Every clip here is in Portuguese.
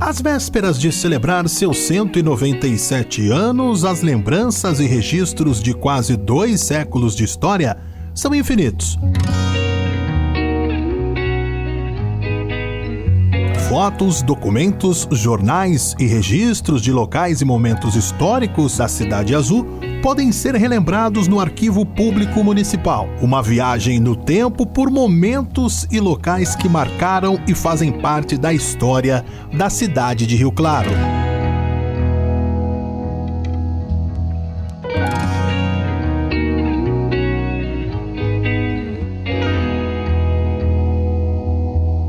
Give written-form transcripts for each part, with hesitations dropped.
Às vésperas de celebrar seus 197 anos, as lembranças e registros de quase 2 séculos de história são infinitos. Fotos, documentos, jornais e registros de locais e momentos históricos da Cidade Azul podem ser relembrados no Arquivo Público Municipal. Uma viagem no tempo por momentos e locais que marcaram e fazem parte da história da cidade de Rio Claro.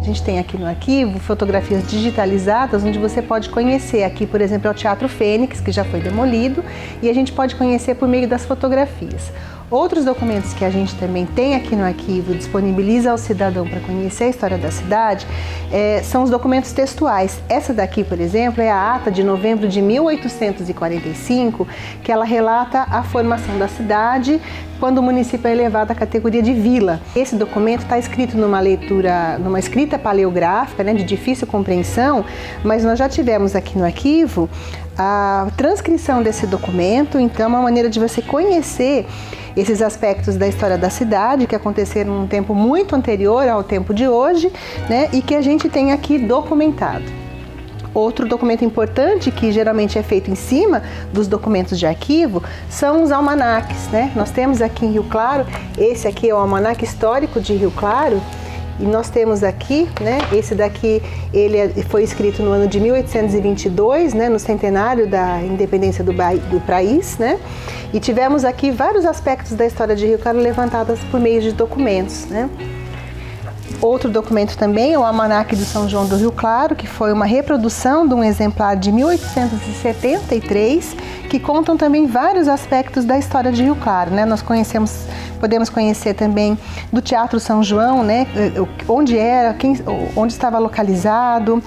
A gente tem aqui no arquivo fotografias digitalizadas onde você pode conhecer. Aqui, por exemplo, é o Teatro Fênix, que já foi demolido, e a gente pode conhecer por meio das fotografias. Outros documentos que a gente também tem aqui no arquivo, disponibiliza ao cidadão para conhecer a história da cidade, são os documentos textuais. Essa daqui, por exemplo, é a ata de novembro de 1845, que ela relata a formação da cidade quando o município é elevado à categoria de vila. Esse documento está escrito numa escrita paleográfica, de difícil compreensão, mas nós já tivemos aqui no arquivo a transcrição desse documento, então é uma maneira de você conhecer esses aspectos da história da cidade que aconteceram num tempo muito anterior ao tempo de hoje, e que a gente tem aqui documentado. Outro documento importante que geralmente é feito em cima dos documentos de arquivo são os almanaques, Nós temos aqui em Rio Claro, esse aqui é o Almanaque Histórico de Rio Claro, e nós temos aqui, esse daqui, ele foi escrito no ano de 1822, no centenário da independência do país, E tivemos aqui vários aspectos da história de Rio Claro levantados por meio de documentos, Outro documento também é o Almanaque do São João do Rio Claro, que foi uma reprodução de um exemplar de 1873, que contam também vários aspectos da história de Rio Claro, Nós podemos conhecer também do Teatro São João, onde era, onde estava localizado,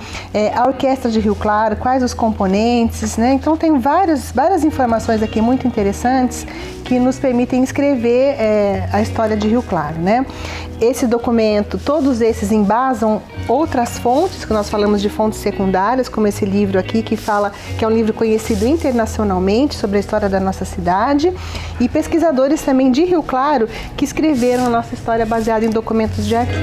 a Orquestra de Rio Claro, quais os componentes, Então tem várias informações aqui muito interessantes que nos permitem escrever a história de Rio Claro, Esse documento, todos esses embasam outras fontes, que nós falamos de fontes secundárias, como esse livro aqui, que é um livro conhecido internacionalmente sobre a história da nossa cidade, e pesquisadores também de Rio Claro que escreveram a nossa história baseada em documentos de arquivo.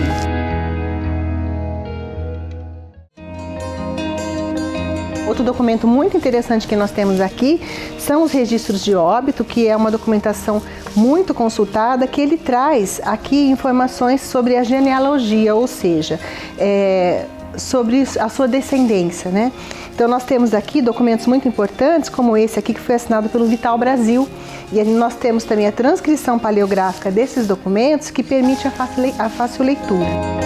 Outro documento muito interessante que nós temos aqui são os registros de óbito, que é uma documentação muito consultada, que ele traz aqui informações sobre a genealogia, ou seja, sobre a sua descendência, Então nós temos aqui documentos muito importantes, como esse aqui que foi assinado pelo Vital Brasil, e nós temos também a transcrição paleográfica desses documentos que permite a fácil leitura.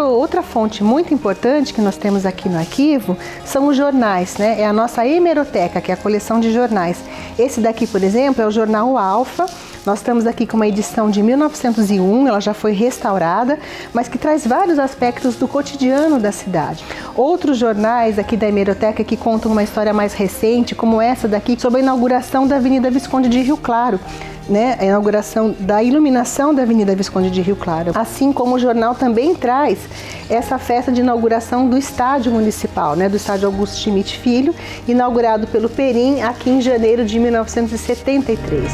Outra fonte muito importante que nós temos aqui no arquivo são os jornais, É a nossa hemeroteca, que é a coleção de jornais. Esse daqui, por exemplo, é o jornal Alfa. Nós estamos aqui com uma edição de 1901, ela já foi restaurada, mas que traz vários aspectos do cotidiano da cidade. Outros jornais aqui da hemeroteca que contam uma história mais recente, como essa daqui, sobre a inauguração da Avenida Visconde de Rio Claro, a inauguração da iluminação da Avenida Visconde de Rio Claro. Assim como o jornal também traz essa festa de inauguração do estádio municipal, do estádio Augusto Schmidt Filho, inaugurado pelo Perim aqui em janeiro de 1973.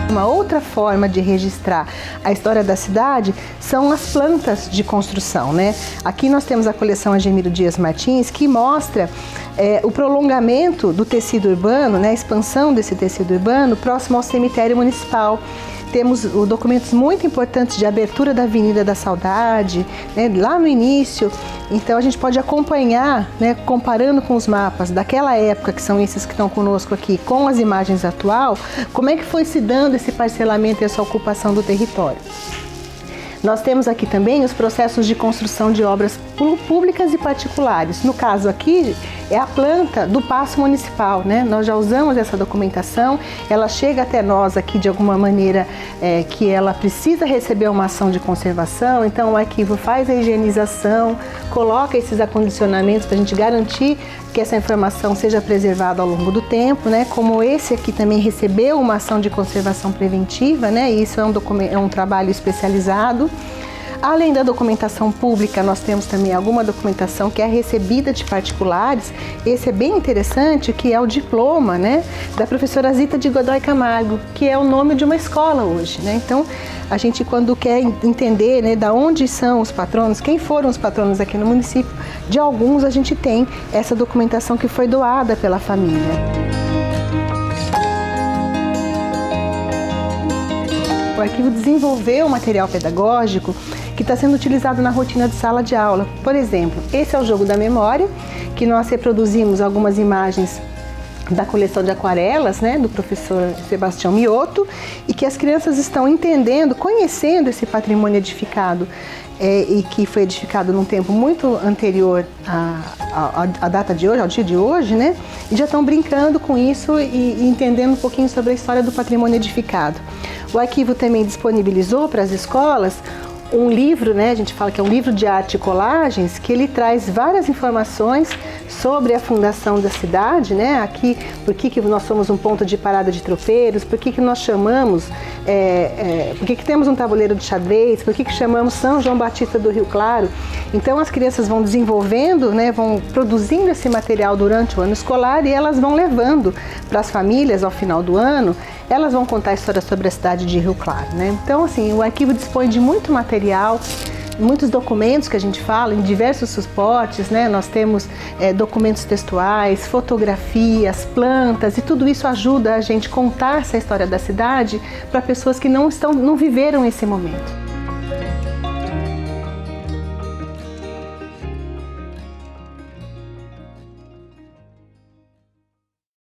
Uma outra forma de registrar a história da cidade são as plantas de construção, Aqui nós temos a coleção Agemiro Dias Martins, que mostra o prolongamento do tecido urbano, a expansão desse tecido urbano próximo ao cemitério municipal. Temos documentos muito importantes de abertura da Avenida da Saudade, lá no início. Então a gente pode acompanhar, comparando com os mapas daquela época, que são esses que estão conosco aqui, com as imagens atual, como é que foi se dando esse parcelamento e essa ocupação do território. Nós temos aqui também os processos de construção de obras públicas e particulares. No caso aqui, é a planta do Paço Municipal, né? Nós já usamos essa documentação, ela chega até nós aqui de alguma maneira que ela precisa receber uma ação de conservação, então o arquivo faz a higienização, coloca esses acondicionamentos para a gente garantir que essa informação seja preservada ao longo do tempo, né? Como esse aqui também recebeu uma ação de conservação preventiva, né? E isso é um trabalho especializado. Além da documentação pública, nós temos também alguma documentação que é recebida de particulares. Esse é bem interessante, que é o diploma, né, da professora Zita de Godoy Camargo, que é o nome de uma escola hoje, né? Então, a gente quando quer entender, né, da onde são os patronos, quem foram os patronos aqui no município, de alguns a gente tem essa documentação que foi doada pela família. O arquivo desenvolveu um material pedagógico que está sendo utilizado na rotina de sala de aula. Por exemplo, esse é o jogo da memória, que nós reproduzimos algumas imagens da coleção de aquarelas, né, do professor Sebastião Mioto, e que as crianças estão entendendo, conhecendo esse patrimônio edificado, e que foi edificado num tempo muito anterior à data de hoje, ao dia de hoje, né, e já estão brincando com isso e entendendo um pouquinho sobre a história do patrimônio edificado. O arquivo também disponibilizou para as escolas um livro, né, a gente fala que é um livro de arte e colagens, que ele traz várias informações sobre a fundação da cidade, né, aqui, por que nós somos um ponto de parada de tropeiros, por que nós chamamos, por que temos um tabuleiro de xadrez, por que chamamos São João Batista do Rio Claro. Então as crianças vão desenvolvendo, né, vão produzindo esse material durante o ano escolar e elas vão levando para as famílias ao final do ano. Elas vão contar histórias sobre a cidade de Rio Claro, né? Então, assim, o arquivo dispõe de muito material, muitos documentos que a gente fala em diversos suportes, né? Nós temos documentos textuais, fotografias, plantas, e tudo isso ajuda a gente a contar essa história da cidade para pessoas que não viveram esse momento.